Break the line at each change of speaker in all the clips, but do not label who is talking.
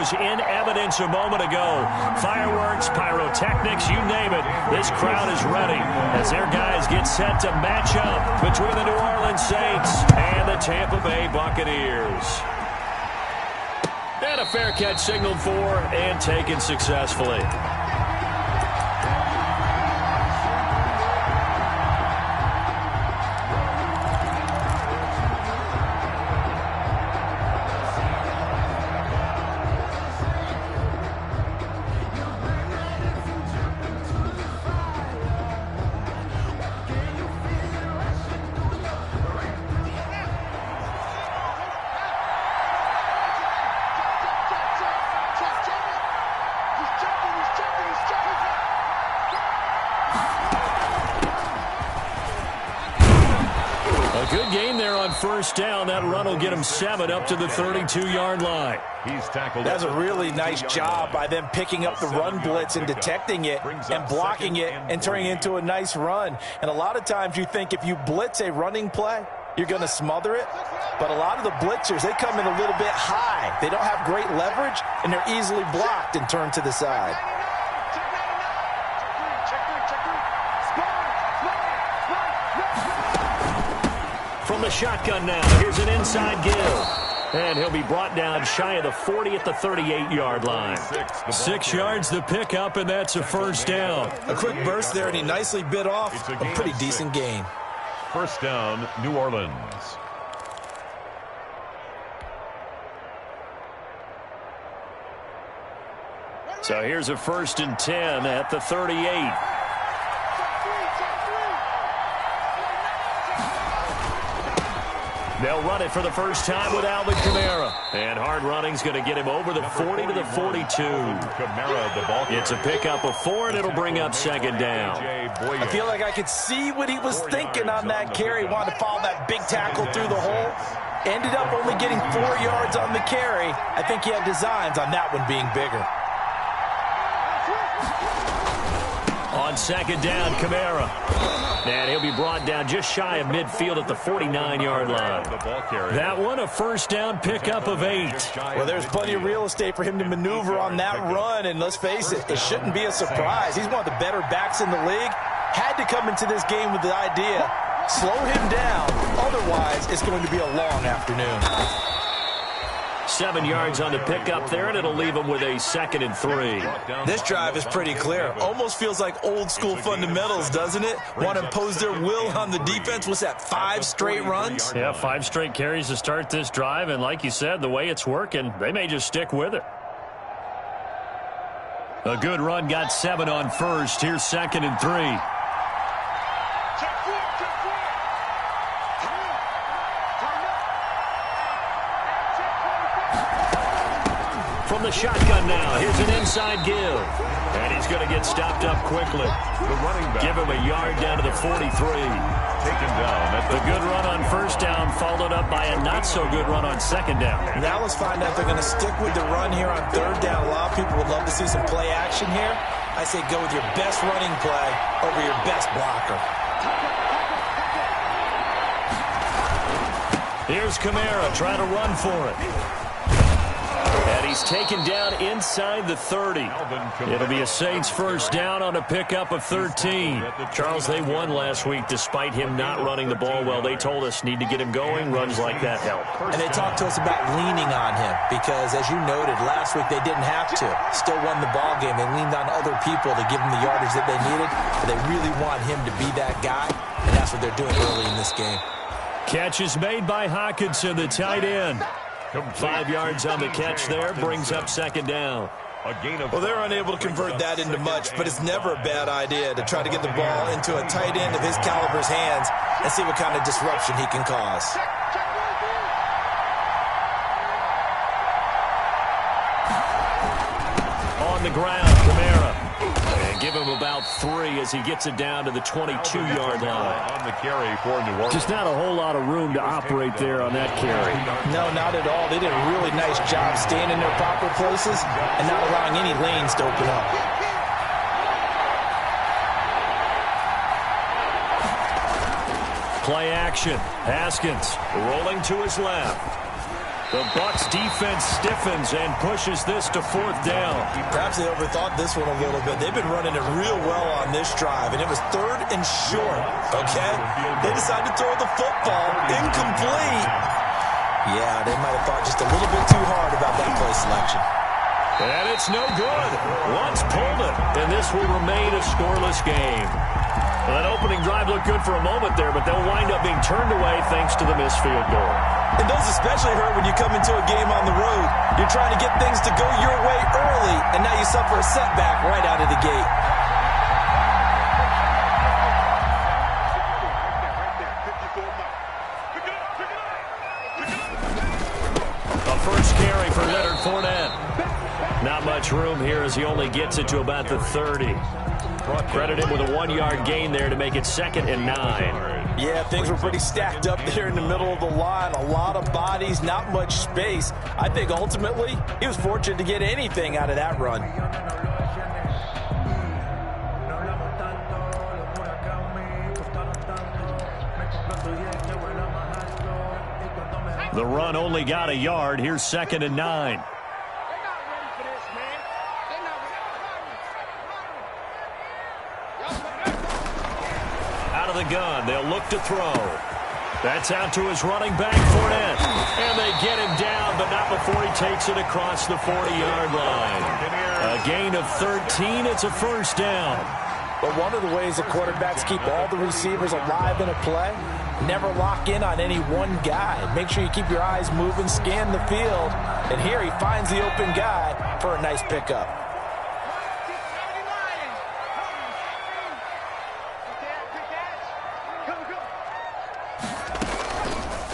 was in evidence a moment ago. Fireworks, pyrotechnics, you name it. This crowd is ready as their guys get set to match up between the New Orleans Saints and the Tampa Bay Buccaneers. And a fair catch signaled for and taken successfully. Good game there on first down. That run will get him 7 up to the 32-yard line.
He's tackled.
That's a really nice job by them picking up the run blitz and detecting it and blocking it and turning it into a nice run. And a lot of times you think if you blitz a running play, you're going to smother it. But a lot of the blitzers, they come in a little bit high. They don't have great leverage, and they're easily blocked and turned to the side.
From the shotgun now, here's an inside give. And he'll be brought down shy of the 40 at the 38-yard line. 6 yards the pickup, and that's a first down.
A quick burst there, and he nicely bit off a pretty decent gain.
First down, New Orleans.
So here's a 1st and 10 at the 38. They'll run it for the first time with Alvin Kamara. And hard running's going to get him over the 40 to the 42.
Kamara, the ball.
It's a pickup of 4, and it'll bring up second down.
I feel like I could see what he was thinking on that carry. Wanted to follow that big tackle through the hole. Ended up only getting 4 yards on the carry. I think he had designs on that one being bigger.
On second down, Kamara. And he'll be brought down just shy of midfield at the 49-yard line. That one, a first down pickup of 8.
Well, there's plenty of real estate for him to maneuver on that run, and let's face it, it shouldn't be a surprise. He's one of the better backs in the league. Had to come into this game with the idea, slow him down, otherwise it's going to be a long afternoon.
7 yards on the pickup there, and it'll leave him with a 2nd and 3.
This drive is pretty clear. Almost feels like old school fundamentals, doesn't it? Want to impose their will on the defense. What's that, 5 straight runs?
Yeah, 5 straight carries to start this drive, and like you said, the way it's working, they may just stick with it. A good run got 7 on first. Here's 2nd and 3. From the shotgun now, here's an inside give. And he's going to get stopped up quickly.
The running back.
Give him a yard down to the 43.
Taken down.
The good run on first down followed up by a not-so-good run on second down.
Now let's find out if they're going to stick with the run here on third down. A lot of people would love to see some play action here. I say go with your best running play over your best blocker.
Here's Kamara trying to run for it. And he's taken down inside the 30. It'll be a Saints first down on a pickup of 13. Charles, they won last week despite him not running the ball well. They told us need to get him going. Runs like that help.
And they talked to us about leaning on him because, as you noted, last week they didn't have to. Still won the ball game. They leaned on other people to give them the yardage that they needed. But they really want him to be that guy, and that's what they're doing early in this game.
Catch is made by Hockenson, the tight end. 5 yards on the catch there, brings up second down.
Well, they're unable to convert that into much, but it's never a bad idea to try to get the ball into a tight end of his caliber's hands and see what kind of disruption he can cause.
On the ground, Kamara. And give him about 3 as he gets it down to the 22-yard line.
On the carry for New Orleans.
Just not a whole lot of room to operate there on that carry.
No, not at all. They did a really nice job staying in their proper places and not allowing any lanes to open up.
Play action. Haskins rolling to his left. The Bucs defense stiffens and pushes this to 4th down.
Perhaps they overthought this one a little bit. They've been running it real well on this drive, and it was 3rd and short, okay? They decided to throw the football. Incomplete. Yeah, they might have thought just a little bit too hard about that play selection.
And it's no good. Once pulled it, and this will remain a scoreless game. Well, that opening drive looked good for a moment there, but they'll wind up being turned away thanks to the missed field goal.
And those especially hurt when you come into a game on the road. You're trying to get things to go your way early, and now you suffer a setback right out of the gate.
A first carry for Leonard Fournette. Not much room here as he only gets it to about the 30. Credit him with a 1-yard gain there to make it 2nd and 9.
Yeah, things were pretty stacked up there in the middle of the line. A lot of bodies, not much space. I think ultimately he was fortunate to get anything out of that run.
The run only got a yard. Here's 2nd and 9. The gun. They'll look to throw. That's out to his running back, Fournette. And they get him down, but not before he takes it across the 40-yard line. A gain of 13. It's a first down.
But one of the ways the quarterbacks keep all the receivers alive in a play, never lock in on any one guy. Make sure you keep your eyes moving, scan the field. And here he finds the open guy for a nice pickup.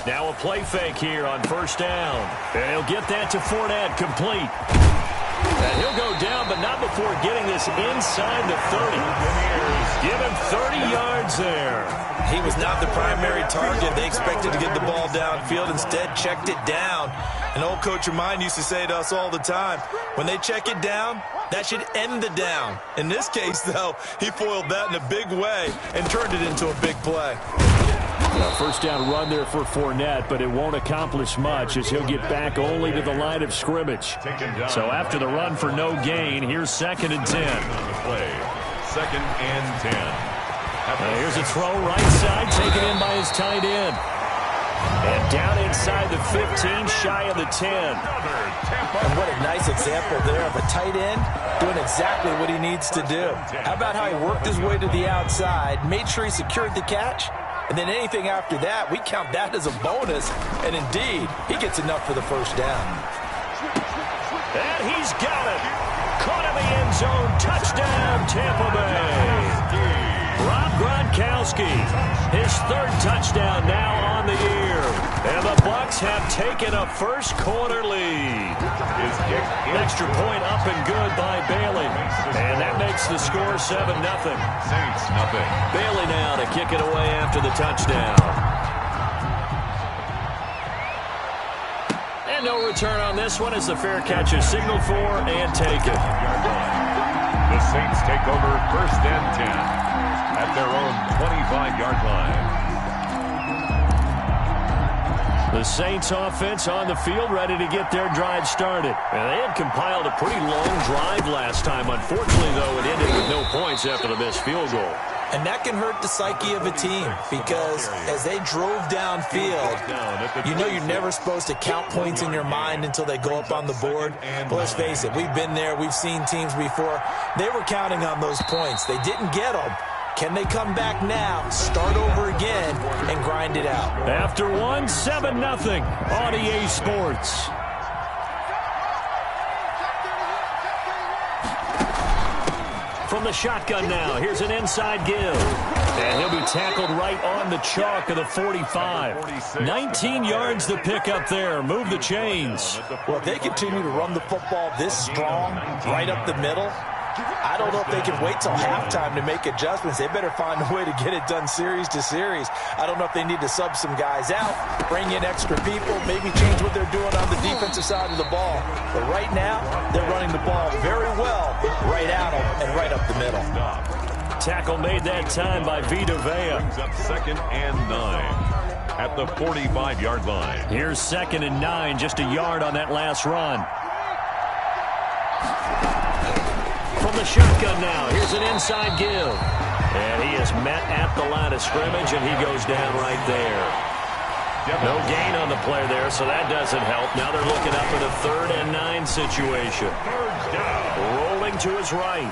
Now a play fake here on first down. And he'll get that to Fournette, complete. And he'll go down, but not before getting this inside the 30. Give him 30 yards there.
He was not the primary target. They expected to get the ball downfield. Instead, checked it down. An old coach of mine used to say to us all the time, when they check it down, that should end the down. In this case, though, he foiled that in a big way and turned it into a big play.
First down run there for Fournette, but it won't accomplish much as he'll get back only to the line of scrimmage. So after the run for no gain, here's 2nd and 10.
2nd and 10.
Here's a throw right side, taken in by his tight end. And down inside the 15, shy of the 10.
And what a nice example there of a tight end doing exactly what he needs to do. How about how he worked his way to the outside, made sure he secured the catch, and then anything after that, we count that as a bonus. And indeed, he gets enough for the first down.
And he's got it. Caught in the end zone. Touchdown, Tampa Bay. Rob Gronkowski, his 3rd touchdown now on the year. And the Bucs have taken a first quarter lead. Extra point up and good by Bailey. And that makes the score 7-0.
Saints, nothing.
Bailey now to kick it away after the touchdown. And no return on this one as the fair catch is signaled for and taken.
The Saints take over 1st and 10. At their own 25-yard line.
The Saints offense on the field ready to get their drive started. And they had compiled a pretty long drive last time. Unfortunately, though, it ended with no points after the missed field goal.
And that can hurt the psyche of a team because as they drove downfield, you know you're never supposed to count points in your mind until they go up on the board. But let's face it, we've been there. We've seen teams before. They were counting on those points. They didn't get them. Can they come back now, start over again, and grind it out?
After 7-0 on EA Sports. From the shotgun now, here's an inside give. And he'll be tackled right on the chalk of the 45. 19 yards to pick up there. Move the chains.
Well, if they continue to run the football this strong, right up the middle, I don't know if they can wait till halftime to make adjustments. They better find a way to get it done series to series. I don't know if they need to sub some guys out, bring in extra people, maybe change what they're doing on the defensive side of the ball. But right now, they're running the ball very well, right at them and right up the middle.
Tackle made that time by Vita Vea.
Brings up 2nd and 9. at the 45-yard line.
Here's 2nd and 9, just a yard on that last run. From the shotgun now, here's an inside give. And he is met at the line of scrimmage, and he goes down right there. No gain on the play there, so that doesn't help. Now they're looking up at a 3rd and 9 situation. Rolling to his right.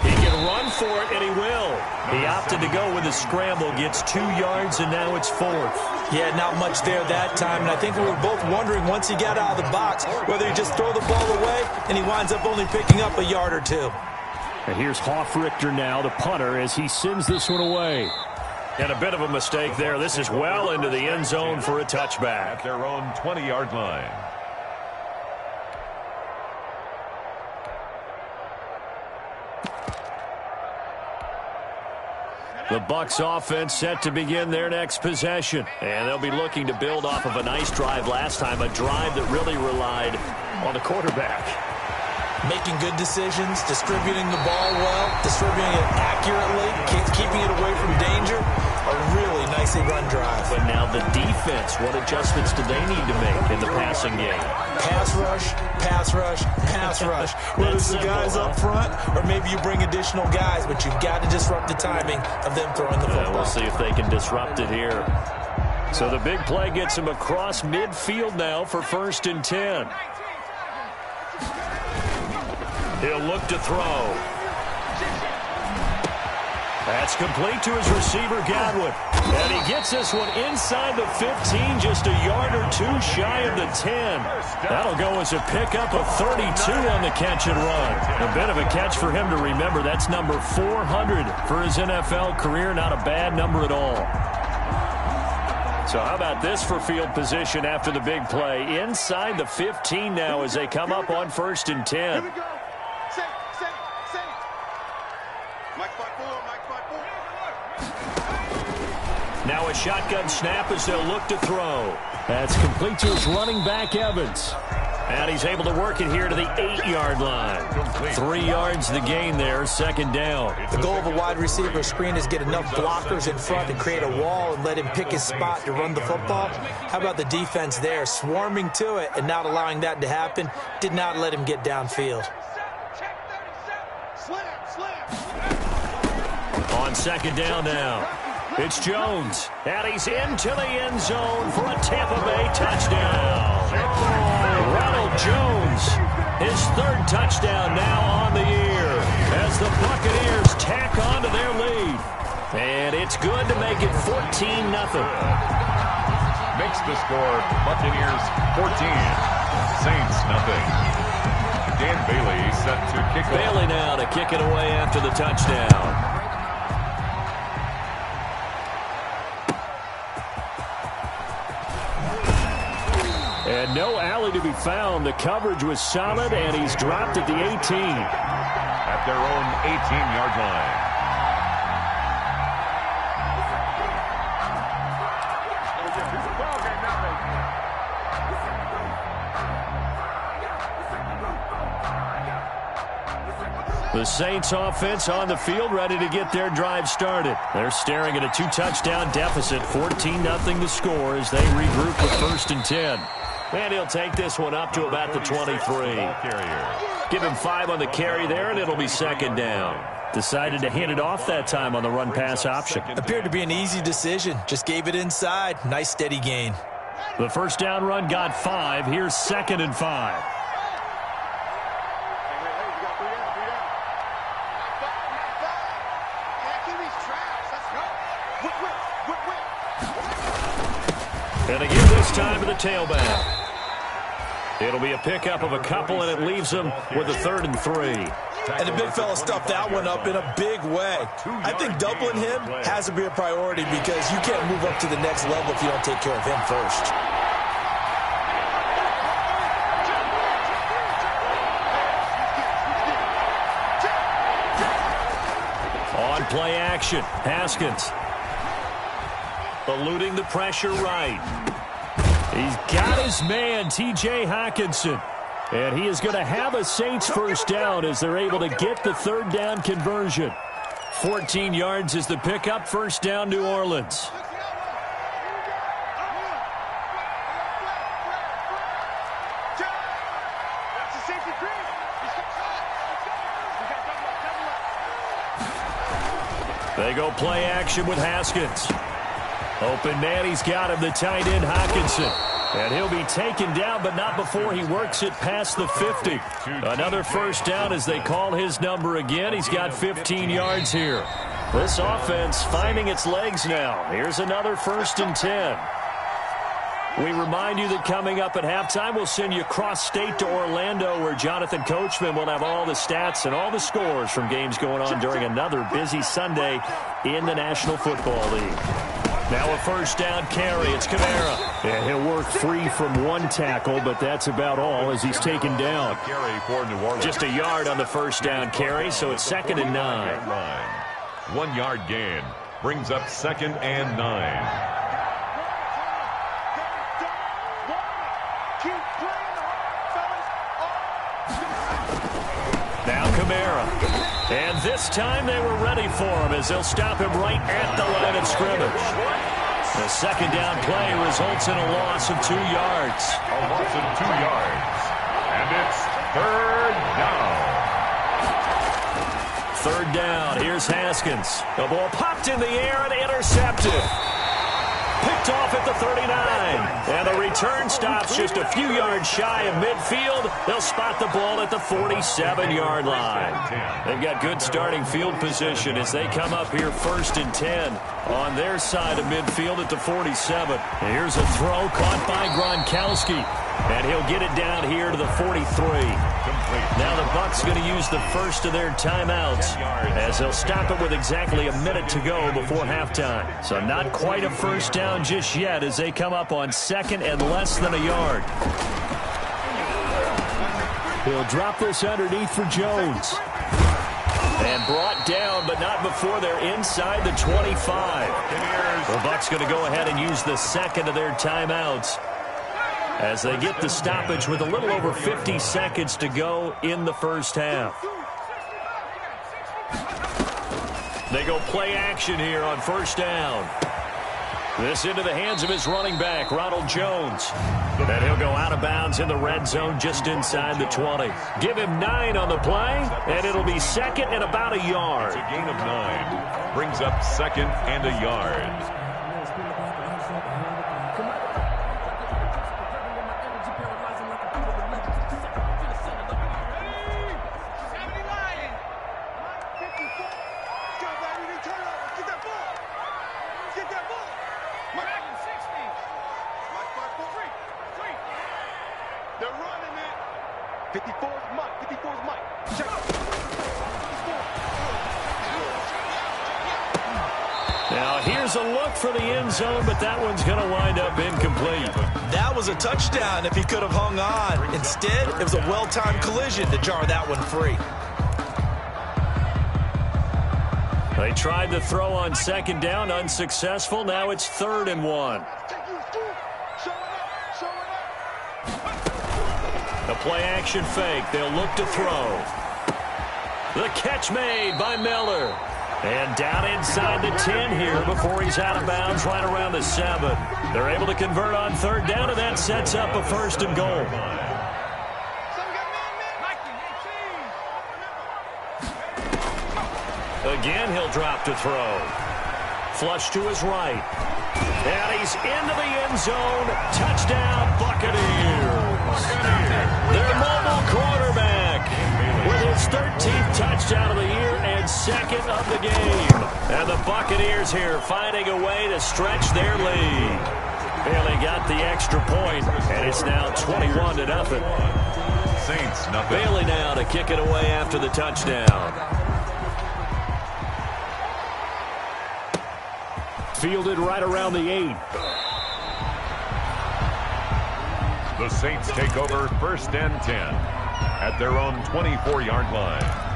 He can run for it, and he will. He opted to go with a scramble, gets 2 yards, and now it's 4th.
Yeah, not much there that time, and I think we were both wondering once he got out of the box whether he just throw the ball away, and he winds up only picking up a yard or 2.
And here's Hofrichter now, the punter, as he sends this one away. And a bit of a mistake there. This is well into the end zone for a touchback.
At their own 20-yard line.
The Bucs offense set to begin their next possession. And they'll be looking to build off of a nice drive last time, a drive that really relied on the quarterback.
Making good decisions, distributing the ball well, distributing it accurately, keeping it away from danger. A really nicely run drive.
But now the defense, what adjustments do they need to make in the passing game?
Pass rush, pass rush, pass rush. Whether it's the guys up front or maybe you bring additional guys, but you've got to disrupt the timing of them throwing the football.
We'll see if they can disrupt it here. So the big play gets him across midfield now for 1st and 10. He'll look to throw. That's complete to his receiver, Godwin. And he gets this one inside the 15, just a yard or 2 shy of the 10. That'll go as a pickup of 32 on the catch and run. A bit of a catch for him to remember. That's number 400 for his NFL career. Not a bad number at all. So how about this for field position after the big play? Inside the 15 now as they come up on 1st and 10.
Here we go. Safe. Mike 5-4, Mike 5-4.
Now a shotgun snap as they'll look to throw. That's complete to his running back, Evans. And he's able to work it here to the 8-yard line. 3 yards the gain there, 2nd down.
The goal of a wide receiver screen is get enough blockers in front to create a wall and let him pick his spot to run the football. How about the defense there, swarming to it and not allowing that to happen? Did not let him get downfield.
On 2nd down now, it's Jones. And he's into the end zone for a Tampa Bay touchdown. Ronald Jones, his 3rd touchdown now on the year as the Buccaneers tack on to their lead. And it's good to make it 14-0.
Makes the score Buccaneers 14, Saints nothing. Dan Bailey set to kick off.
Bailey now to kick it away after the touchdown. And no alley to be found. The coverage was solid, and he's dropped at the 18.
At their own 18-yard line.
The Saints offense on the field ready to get their drive started. They're staring at a 2-touchdown deficit, 14-0 to score as they regroup with 1st and 10. And he'll take this one up to about the 23. Give him 5 on the carry there, and it'll be 2nd down. Decided to hand it off that time on the run-pass option.
Appeared to be an easy decision. Just gave it inside. Nice, steady gain.
The 1st down run got 5. Here's 2nd and 5. And again this time to the tailback. It'll be a pickup of a couple, and it leaves them with a 3rd and 3.
And the big fella stuffed that one up in a big way. I think doubling him has to be a priority because you can't move up to the next level if you don't take care of him first.
On play action, Haskins. Eluding the pressure right. He's got his man, T.J. Hockenson. And he is going to have a Saints 1st down as they're able to get the 3rd down conversion. 14 yards is the pickup, 1st down New Orleans. They go play action with Haskins. Open man, he's got him, the tight end Hockenson. And he'll be taken down, but not before he works it past the 50. Another first down as they call his number again. He's got 15 yards here. This offense finding its legs now. Here's another 1st and 10. We remind you that coming up at halftime, we'll send you cross-state to Orlando, where Jonathan Coachman will have all the stats and all the scores from games going on during another busy Sunday in the National Football League. Now a first down carry. It's Kamara. And he'll work free from one tackle, but that's about all as he's taken down. Just a yard on the first down carry, so it's 2nd and 9.
1 yard gain brings up 2nd and 9.
Now Kamara. And this time they were ready for him as they'll stop him right at the line of scrimmage. The 2nd down play results in a loss of 2 yards.
A loss of 2 yards. And it's 3rd down.
3rd down. Here's Haskins. The ball popped in the air and intercepted. Picked off at the 39. And the return stops just a few yards shy of midfield. They'll spot the ball at the 47-yard line. They've got good starting field position as they come up here 1st and 10 on their side of midfield at the 47. Here's a throw caught by Gronkowski. And he'll get it down here to the 43. Now the Bucs going to use the first of their timeouts as they'll stop it with exactly a minute to go before halftime. So not quite a first down just yet as they come up on 2nd and less than a yard. He'll drop this underneath for Jones. And brought down, but not before they're inside the 25. The Bucs going to go ahead and use the 2nd of their timeouts as they get the stoppage with a little over 50 seconds to go in the first half. They go play action here on 1st down. This into the hands of his running back, Ronald Jones. And he'll go out of bounds in the red zone just inside the 20. Give him 9 on the play, and it'll be 2nd and about a yard.
It's a gain of 9. Brings up 2nd and a yard.
Now here's a look for the end zone, but that one's going to wind up incomplete.
That was a touchdown if he could have hung on. Instead, it was a well-timed collision to jar that one free.
They tried to throw on 2nd down, unsuccessful. Now it's 3rd and 1. The play action fake. They'll look to throw. The catch made by Miller. And down inside the 10 here before he's out of bounds right around the 7. They're able to convert on 3rd down, and that sets up a 1st and goal. Again, he'll drop to throw. Flush to his right. And he's into the end zone. Touchdown, Buccaneers. Their mobile quarterback with his 13th touchdown of the year and 2nd of the game. And the Buccaneers here finding a way to stretch their lead. Bailey got the extra point, and it's now 21-0.
Saints, nothing.
Bailey now to kick it away after the touchdown. Fielded right around the 8.
The Saints take over 1st and 10 at their own 24-yard line.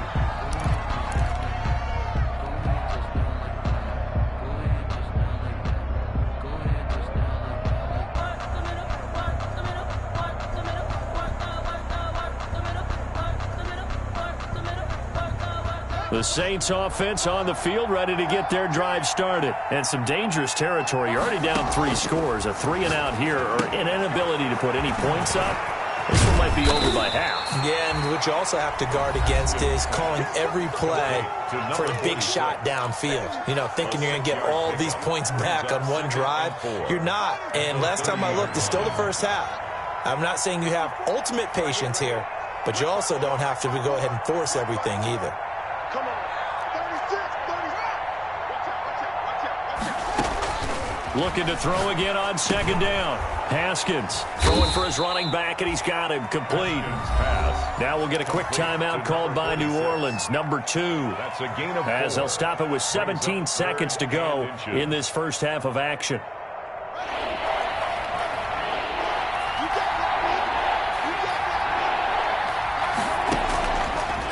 The Saints offense on the field ready to get their drive started. And some dangerous territory. You're already down 3 scores. A 3-and-out here or an inability to put any points up. This one might be over by half.
Yeah, and what you also have to guard against is calling every play for a big shot downfield. You know, thinking you're going to get all these points back on one drive. You're not. And last time I looked, it's still the first half. I'm not saying you have ultimate patience here, but you also don't have to go ahead and force everything either.
Come on. 36, 35. Watch out.
Looking to throw again on second down. Haskins throwing for his running back, and he's got him complete. Now we'll get a quick timeout called by New Orleans, number 2.
That's a gain of 4.
As they'll stop it with 17 seconds to go in this first half of action.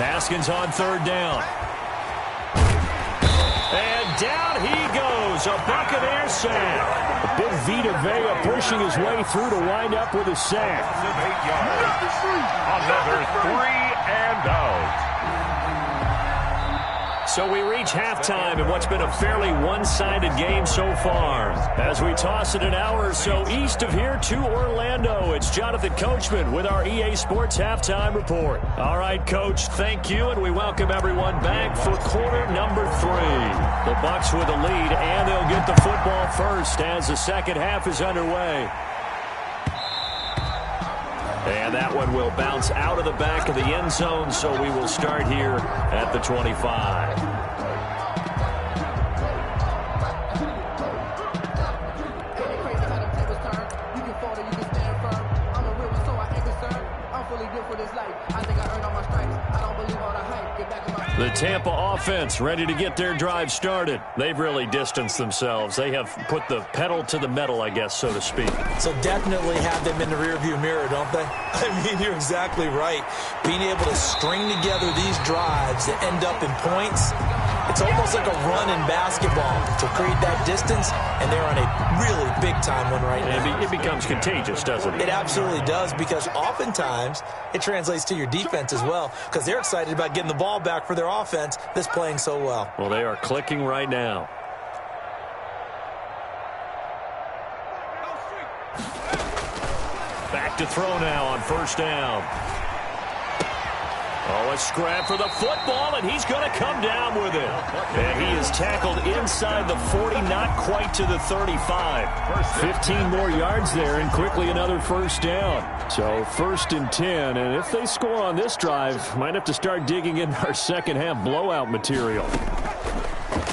Haskins on third down. And down he goes, a Buccaneer sack. Big Vita Vea pushing his way through to wind up with a sack.
8 yards. Another 3 and out.
So we reach halftime in what's been a fairly one-sided game so far. As we toss it an hour or so east of here to Orlando, it's Jonathan Coachman with our EA Sports Halftime Report. All right, Coach, thank you, and we welcome everyone back for quarter number 3. The Bucs with a lead, and they'll get the football first as the second half is underway. And that one will bounce out of the back of the end zone, so we will start here at the 25. The Tampa offense ready to get their drive started. They've really distanced themselves. They have put the pedal to the metal, I guess, so to speak.
So definitely have them in the rearview mirror, don't they? I mean, you're exactly right. Being able to string together these drives that end up in points, it's almost like a run in basketball to create that distance, and they're on a really big-time one right now.
It becomes contagious, doesn't it?
It absolutely does, because oftentimes it translates to your defense as well, because they're excited about getting the ball back for their offense that's playing so well.
Well, they are clicking right now. Back to throw now on first down. Oh, a scrap for the football, and he's going to come down with it. And he is tackled inside the 40, not quite to the 35. 15 more yards there, and quickly another first down. So 1st and 10, and if they score on this drive, might have to start digging in our second half blowout material.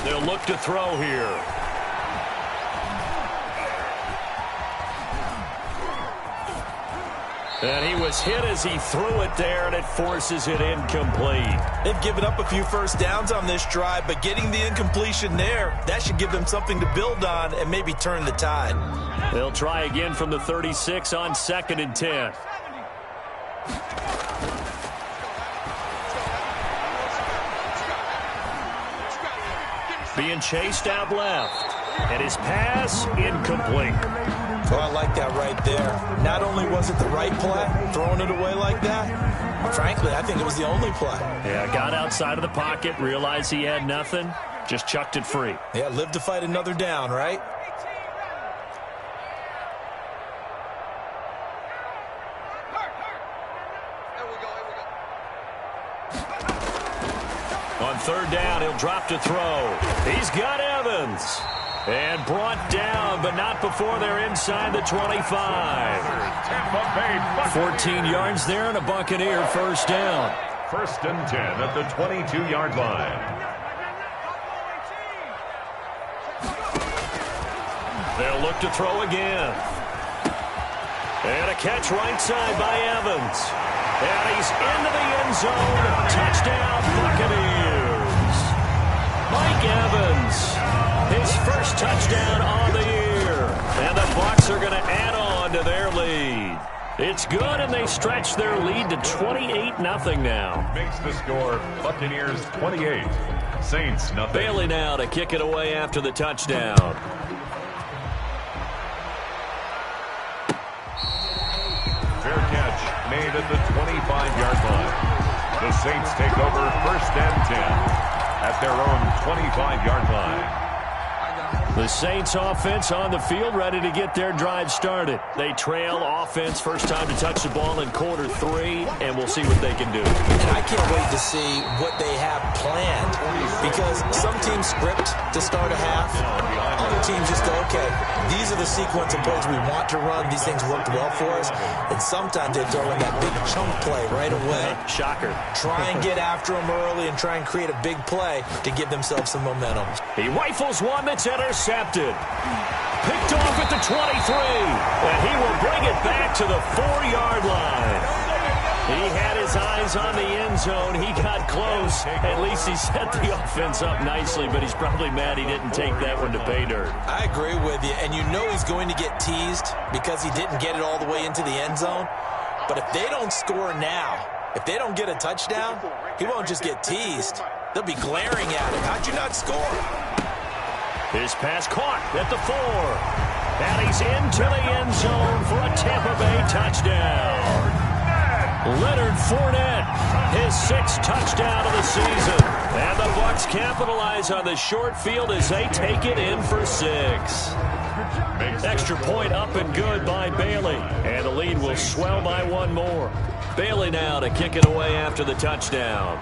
They'll look to throw here. And he was hit as he threw it there, and it forces it incomplete.
They've given up a few first downs on this drive, but getting the incompletion there, that should give them something to build on and maybe turn the tide.
They'll try again from the 36 on 2nd and 10. Being chased out left. And his pass incomplete.
Oh, I like that right there. Not only was it the right play, throwing it away like that, but frankly, I think it was the only play.
Yeah, got outside of the pocket, realized he had nothing, just chucked it free.
Yeah, live to fight another down, right?
On 3rd down, he'll drop to throw. He's got Evans. And brought down, but not before they're inside the 25. 14 yards there and a Buccaneer first down.
1st and 10 at the 22-yard line.
They'll look to throw again. And a catch right side by Evans. And he's into the end zone. Touchdown, Buccaneers. Mike Evans. His first touchdown on the year. And the Bucs are going to add on to their lead. It's good, and they stretch their lead to 28-0 now.
Makes the score Buccaneers 28, Saints nothing.
Bailey now to kick it away after the touchdown.
Fair catch made at the 25-yard line. The Saints take over 1st and 10 at their own 25-yard line.
The Saints offense on the field, ready to get their drive started. They trail offense, first time to touch the ball in quarter 3, and we'll see what they can do.
And I can't wait to see what they have planned, because some teams script to start a half. Other teams just go, okay, these are the sequence of plays we want to run. These things worked well for us. And sometimes they throw in that big chunk play right away.
Shocker.
Try and get after them early and try and create a big play to give themselves some momentum.
He rifles one that's intercepted. Picked off at the 23. And he will bring it back to the 4-yard line. He had his eyes on the end zone. He got close. At least he set the offense up nicely, but he's probably mad he didn't take that one to pay dirt.
I agree with you, and you know he's going to get teased because he didn't get it all the way into the end zone. But if they don't score now, if they don't get a touchdown, he won't just get teased. They'll be glaring at him. How'd you not score?
His pass caught at the 4. And he's into the end zone for a Tampa Bay touchdown. Leonard Fournette, his 6th touchdown of the season. And the Bucs capitalize on the short field as they take it in for 6. Extra point up and good by Bailey. And the lead will swell by 1 more. Bailey now to kick it away after the touchdown.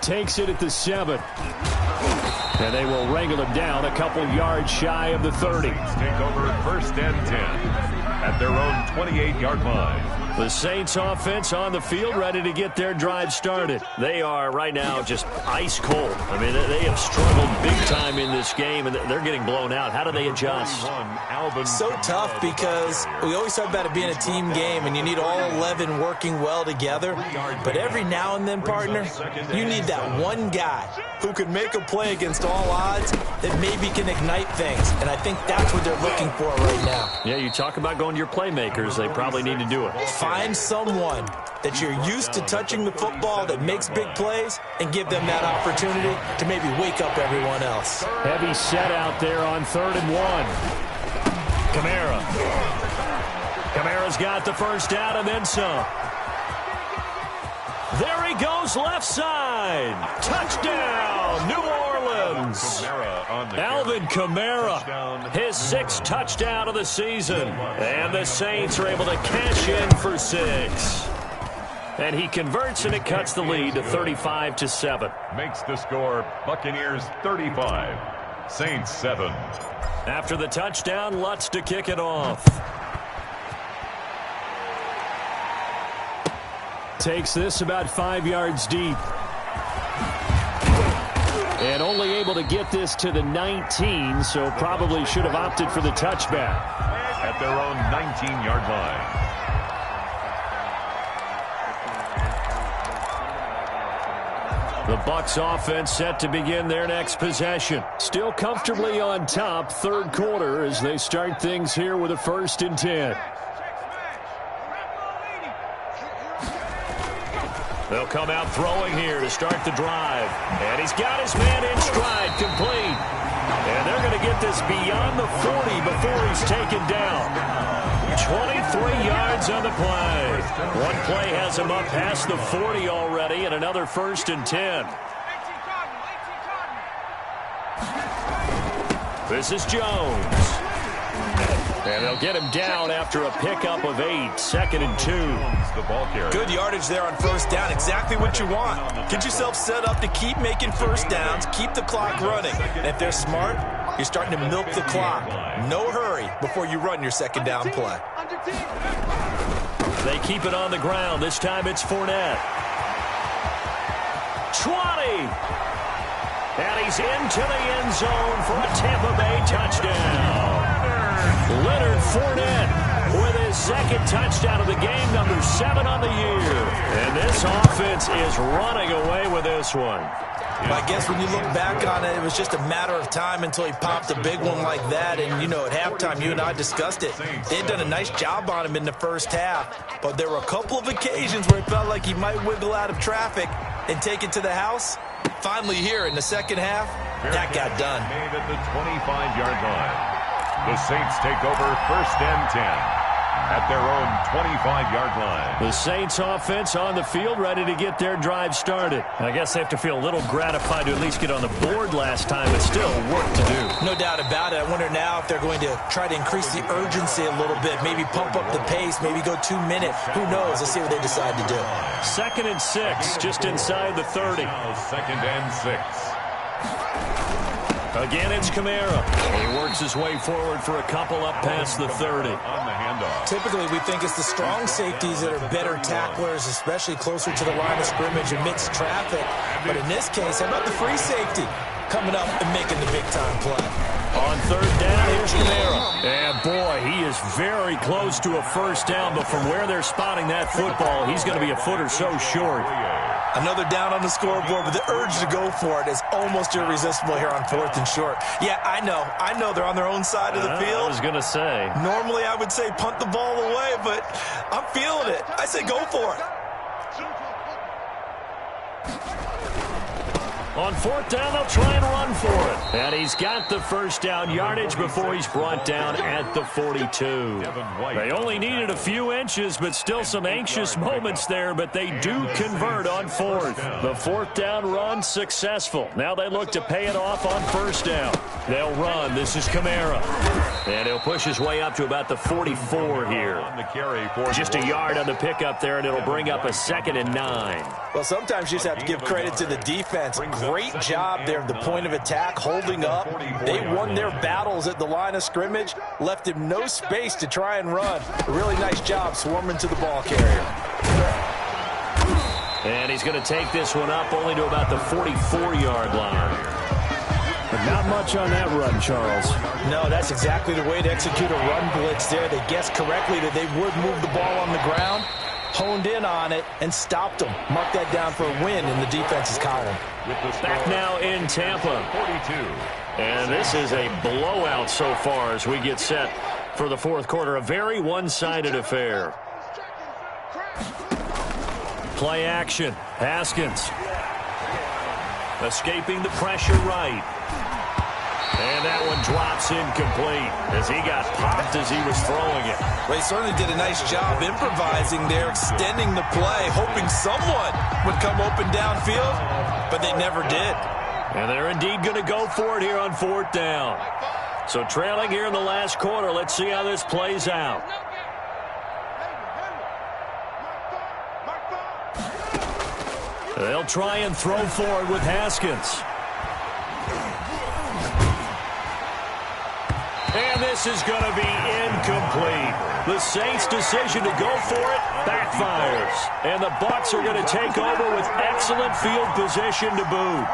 Takes it at the 7. And they will wrangle him down a couple yards shy of the 30.
Take over 1st and 10 at their own 28-yard line.
The Saints offense on the field, ready to get their drive started. They are right now just ice cold. I mean, they have struggled big time in this game, and they're getting blown out. How do they adjust?
So tough, because we always talk about it being a team game, and you need all 11 working well together. But every now and then, partner, you need that one guy who can make a play against all odds that maybe can ignite things. And I think that's what they're looking for right now.
Yeah, you talk about going to your playmakers. They probably need to do it.
Find someone that you're used to touching the football that makes big plays and give them that opportunity to maybe wake up everyone else.
Heavy set out there on 3rd and 1. Kamara. Kamara's got the first down and then some. There he goes, left side. Touchdown, New Orleans. Alvin Kamara, his 6th touchdown of the season. And the Saints are able to cash in for 6. And he converts, and it cuts the lead to 35-7.
Makes the score Buccaneers 35, Saints 7.
After the touchdown, Lutz to kick it off. Takes this about 5 yards deep. And only able to get this to the 19, so probably should have opted for the touchback.
At their own 19-yard line.
The Bucs offense set to begin their next possession. Still comfortably on top, 3rd quarter, as they start things here with a 1st and 10. They'll come out throwing here to start the drive. And he's got his man in stride, complete. And they're going to get this beyond the 40 before he's taken down. 23 yards on the play. One play has him up past the 40 already, and another 1st and 10. This is Jones. And they'll get him down after a pickup of 8, 2nd and 2.
The ball carrier.
Good yardage there on 1st down. Exactly what you want. Get yourself set up to keep making 1st downs, keep the clock running. And if they're smart, you're starting to milk the clock. No hurry before you run your 2nd down play.
They keep it on the ground. This time it's Fournette. 20. And he's into the end zone for a Tampa Bay touchdown. Leonard Fournette with his 2nd touchdown of the game, number 7 on the year. And this offense is running away with this one.
I guess when you look back on it, it was just a matter of time until he popped a big one like that. And, you know, at halftime, you and I discussed it. They'd done a nice job on him in the 1st half. But there were a couple of occasions where it felt like he might wiggle out of traffic and take it to the house. Finally here in the 2nd half, that got done.
Made at the 25-yard line. The Saints take over 1st and 10 at their own 25-yard line.
The Saints offense on the field, ready to get their drive started. I guess they have to feel a little gratified to at least get on the board last time, but still work to do.
No doubt about it. I wonder now if they're going to try to increase the urgency a little bit, maybe pump up the pace, maybe go 2 minute. Who knows? Let's see what they decide to do.
2nd and 6, just inside the 30.
Now 2nd and 6.
Again, it's Kamara. He works his way forward for a couple up past the 30.
On the handoff.
Typically, we think it's the strong safeties that are better tacklers, especially closer to the line of scrimmage amidst traffic. But in this case, how about the free safety coming up and making the big-time play?
On 3rd down, here's Kamara. And, boy, he is very close to a first down, but from where they're spotting that football, he's going to be a foot or so short.
Another down on the scoreboard, but the urge to go for it is almost irresistible here on 4th and short. Yeah, I know they're on their own side of the field.
I was going to say.
Normally, I would say punt the ball away, but I'm feeling it. I say go for it.
On 4th down, they'll try and run for it. And he's got the first down yardage before he's brought down at the 42. They only needed a few inches, but still some anxious moments there, but they do convert on 4th. The 4th down run successful. Now they look to pay it off on 1st down. They'll run. This is Kamara. And he'll push his way up to about the 44 here. Just a yard on the pickup there, and it'll bring up a 2nd and 9.
Well, sometimes you just have to give credit to the defense. Great job there at the point of attack, holding up. They won their battles at the line of scrimmage, left him no space to try and run. A really nice job swarming to the ball carrier.
And he's going to take this one up only to about the 44-yard line. But not much on that run, Charles.
No, that's exactly the way to execute a run blitz there. They guessed correctly that they would move the ball on the ground, honed in on it, and stopped them. Mark that down for a win in the defense's column.
Back now in Tampa.
42.
And this is a blowout so far as we get set for the 4th quarter. A very one-sided affair. Play action. Haskins. Escaping the pressure right. And that one drops incomplete as he got popped as he was throwing it.
Well, he certainly did a nice job improvising there, extending the play, hoping someone would come open downfield, but they never did.
And they're indeed going to go for it here on 4th down. So trailing here in the last quarter, let's see how this plays out. They'll try and throw forward with Haskins. And this is going to be incomplete. The Saints' decision to go for it backfires. And the Bucs are going to take over with excellent field position to boot.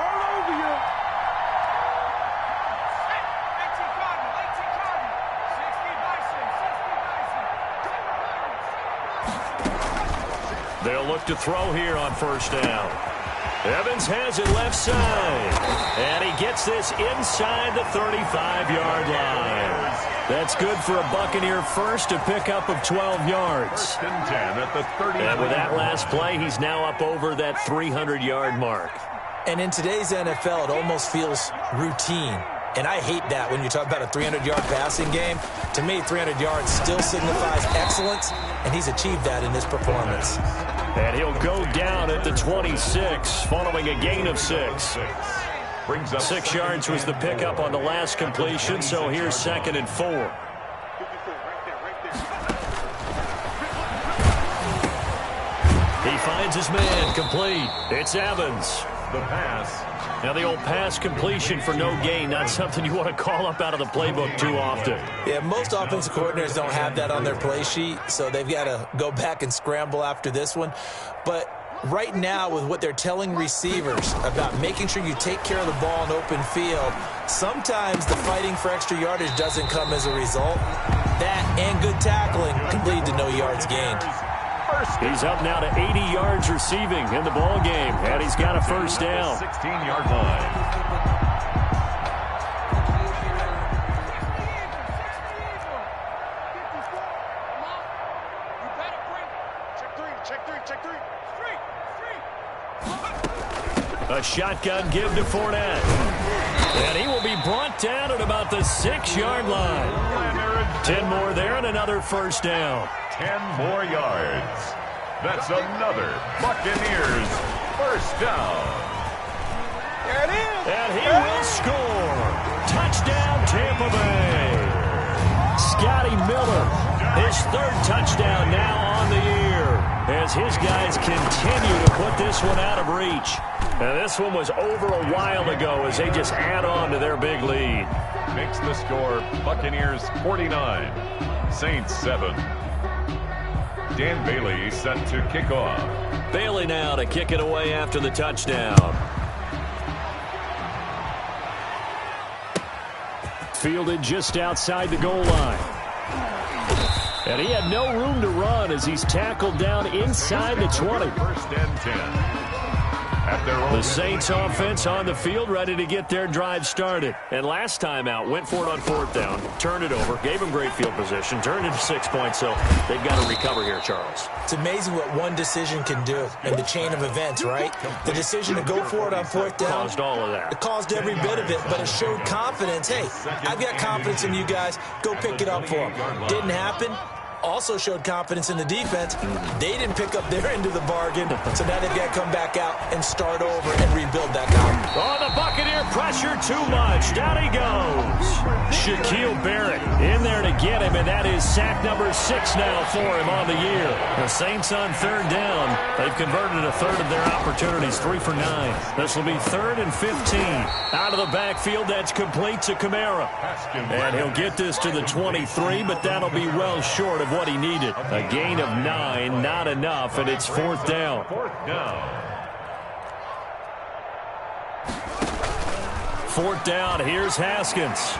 They'll look to throw here on 1st down. Evans has it left side. And he gets this inside the 35-yard line. That's good for a Buccaneer first, a pickup of 12 yards. And with that last play, he's now up over that 300-yard mark.
And in today's NFL, it almost feels routine. And I hate that when you talk about a 300-yard passing game. To me, 300 yards still signifies excellence, and he's achieved that in this performance.
And he'll go down at the 26 following a gain of 6. 6 yards was the pickup on the last completion, so here's 2nd and 4. He finds his man, complete. It's Evans.
The pass.
Now the old pass completion for no gain, not something you want to call up out of the playbook too often.
Yeah, most offensive coordinators don't have that on their play sheet, so they've got to go back and scramble after this one. But right now, with what they're telling receivers about making sure you take care of the ball in open field, sometimes the fighting for extra yardage doesn't come as a result. That and good tackling can lead to no yards gained.
He's up now to 80 yards receiving in the ball game, and he's got a first down.
16-yard line.
A shotgun give to Fournette. And he will be brought down at about the 6-yard line. 10 more there and another first down.
10 more yards. That's another Buccaneers first down.
There it is.
And he will score. Touchdown, Tampa Bay. Scotty Miller, his third touchdown now on the year, as his guys continue to put this one out of reach. And this one was over a while ago as they just add on to their big lead.
Makes the score Buccaneers 49, Saints 7. Dan Bailey set to kick off.
Bailey now to kick it away after the touchdown. Fielded just outside the goal line. And he had no room to run as he's tackled down inside the 20.
First and 10.
The Saints offense on the field, ready to get their drive started. And last time out, went for it on fourth down, turned it over, gave them great field position, turned it to 6 points, so they've got to recover here, Charles.
It's amazing what one decision can do in the chain of events, right? The decision to go for it on fourth down.
Caused all of that.
It caused every bit of it, but it showed confidence. Hey, I've got confidence in you guys. Go pick it up for them. Didn't happen. Also showed confidence in the defense. They didn't pick up their end of the bargain, so now they've got to come back out and start over and rebuild that confidence.
Oh, the Buccaneer pressure too much. Down he goes. Shaquille Barrett in there to get him, and that is sack number 6 now for him on the year. The Saints on third down. They've converted a third of their opportunities, 3 for 9. This will be 3rd and 15. Out of the backfield, that's complete to Kamara. And he'll get this to the 23, but that'll be well short of what he needed. A gain of 9, not enough, and it's 4th down.
4th down.
4th down, here's Haskins.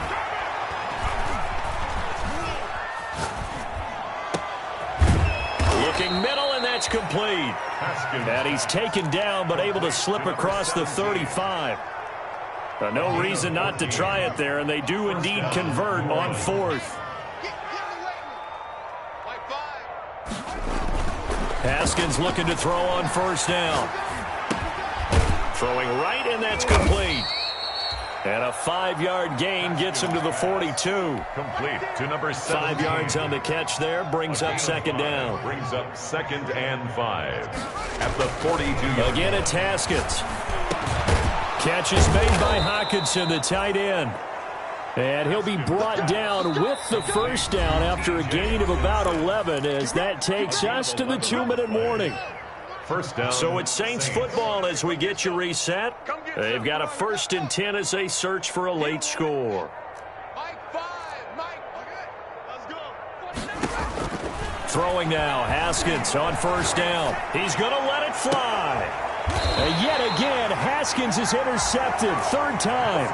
Looking middle, and that's complete. And he's taken down, but able to slip across the 35. No reason not to try it there, and they do indeed convert on 4th. Haskins looking to throw on 1st down. Throwing right, and that's complete. And a 5-yard gain gets him to the 42.
Complete to number 7.
5 yards on the catch there, brings up 2nd down.
Brings up 2nd and 5 at the 42-yard.
Again, it's Haskins. Catch is made by Hockenson, the tight end. And he'll be brought down with the 1st down after a gain of about 11 as that takes us to the 2-minute warning.
1st down.
So it's Saints football as we get you reset. They've got a 1st and 10 as they search for a late score. Throwing now, Haskins on 1st down. He's going to let it fly. And yet again, Haskins is intercepted. 3rd time.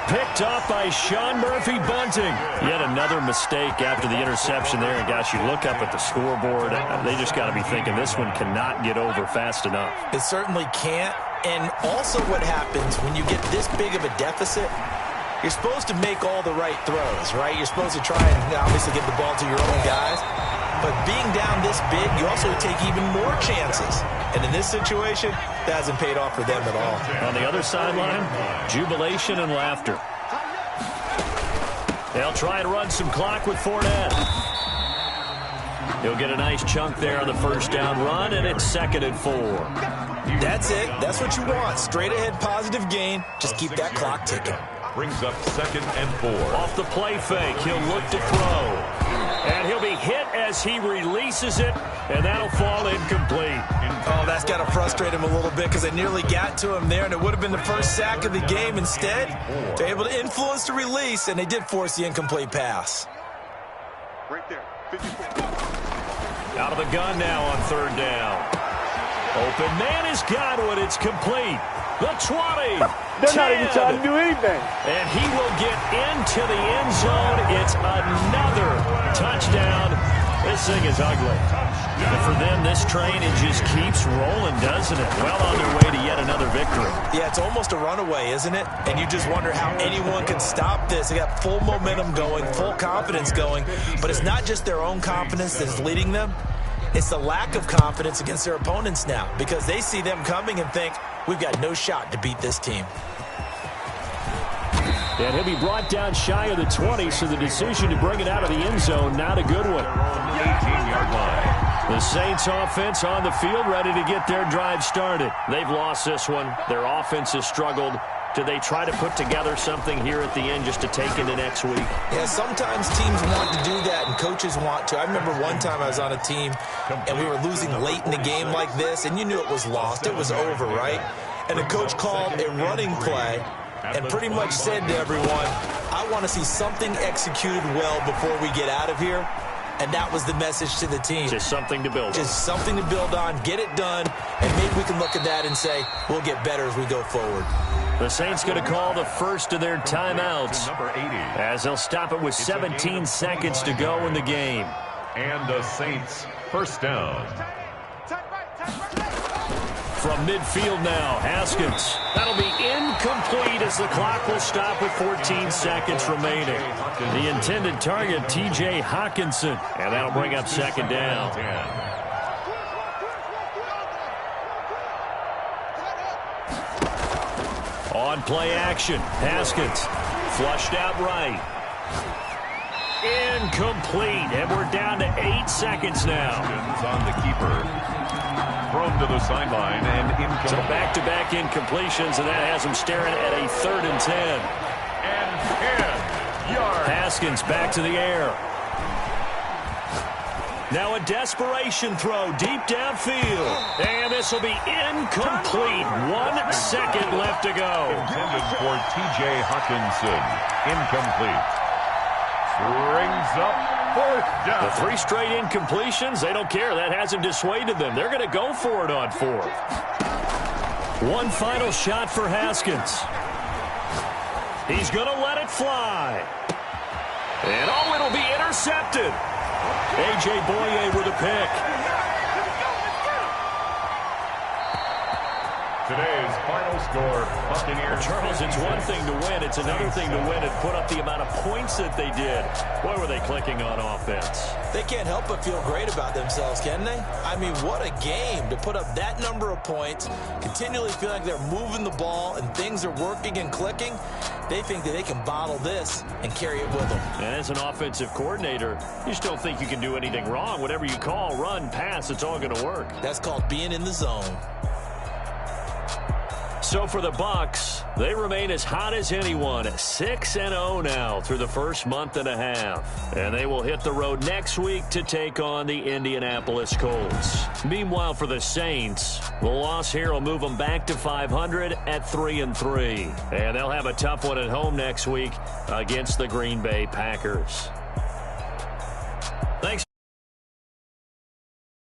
Picked off by Sean Murphy-Bunting. Yet another mistake after the interception there. And gosh, you look up at the scoreboard, they just got to be thinking this one cannot get over fast enough.
It certainly can't. And also what happens when you get this big of a deficit, you're supposed to make all the right throws, right? You're supposed to try and obviously get the ball to your own guys. But being down this big, you also take even more chances. And in this situation, that hasn't paid off for them at all.
On the other sideline, jubilation and laughter. They'll try and run some clock with Fournette. He'll get a nice chunk there on the 1st down run, and it's 2nd and 4.
That's it. That's what you want. Straight ahead positive gain. Just keep that clock ticking.
Brings up 2nd and 4.
Off the play fake, he'll look to throw. And he'll be hit as he releases it, and that'll fall incomplete.
Oh, that's got to frustrate him a little bit because they nearly got to him there, and it would have been the first sack of the game. Instead, they're able to influence the release, and they did force the incomplete pass.
Right there. 54.
Out of the gun now on 3rd down. Open man is Godwin. It's complete. The 20.
They're not even trying to do anything.
And he will get into the end zone. It's another touchdown. This thing is ugly. And for them, this train, it just keeps rolling, doesn't it? Well on their way to yet another victory.
Yeah, it's almost a runaway, isn't it? And you just wonder how anyone could stop this. They got full momentum going, full confidence going. But it's not just their own confidence that's leading them. It's the lack of confidence against their opponents now because they see them coming and think, we've got no shot to beat this team.
And he'll be brought down shy of the 20, so the decision to bring it out of the end zone, not a good one.
18-yard line.
The Saints offense on the field, ready to get their drive started. They've lost this one. Their offense has struggled. Do they try to put together something here at the end just to take into next week?
Yeah, sometimes teams want to do that and coaches want to. I remember one time I was on a team and we were losing late in the game like this, and you knew it was lost. It was over, right? And the coach called a running play and pretty much said to everyone, I want to see something executed well before we get out of here. And that was the message to the team.
Just something to build on.
Just something to build on, get it done, and maybe we can look at that and say, we'll get better as we go forward.
The Saints going to call the first of their timeouts as they'll stop it with 17 seconds to go in the game.
And the Saints first down.
From midfield now, Haskins. That'll be incomplete as the clock will stop with 14 seconds remaining. The intended target, T.J. Hawkinson. And that'll bring up second down. On play action, Haskins. Flushed out right. Incomplete. And we're down to 8 seconds now.
On the keeper. Thrown to the sideline and incomplete.
So back-to-back incompletions, and that has him staring at a 3rd and 10.
And 10 yards.
Haskins back to the air. Now a desperation throw deep downfield. And this will be incomplete. 1 second left to go.
Intended for T.J. Hawkinson. Incomplete. Brings up 4th down.
The 3 straight incompletions, they don't care. That hasn't dissuaded them. They're going to go for it on 4th. One final shot for Haskins. He's going to let it fly. And oh, it'll be intercepted. A.J. Boye with a pick.
Today's final score, Buccaneers.
Well, Charles, it's one thing to win. It's another thing to win and put up the amount of points that they did. Boy, were they clicking on offense.
They can't help but feel great about themselves, can they? I mean, what a game to put up that number of points, continually feel like they're moving the ball and things are working and clicking. They think that they can bottle this and carry it with them.
And as an offensive coordinator, you still think you can do anything wrong. Whatever you call, run, pass, it's all going to work.
That's called being in the zone.
So for the Bucs, they remain as hot as anyone, 6-0 now through the first month and a half. And they will hit the road next week to take on the Indianapolis Colts. Meanwhile, for the Saints, the loss here will move them back to 500 at 3-3. And they'll have a tough one at home next week against the Green Bay Packers.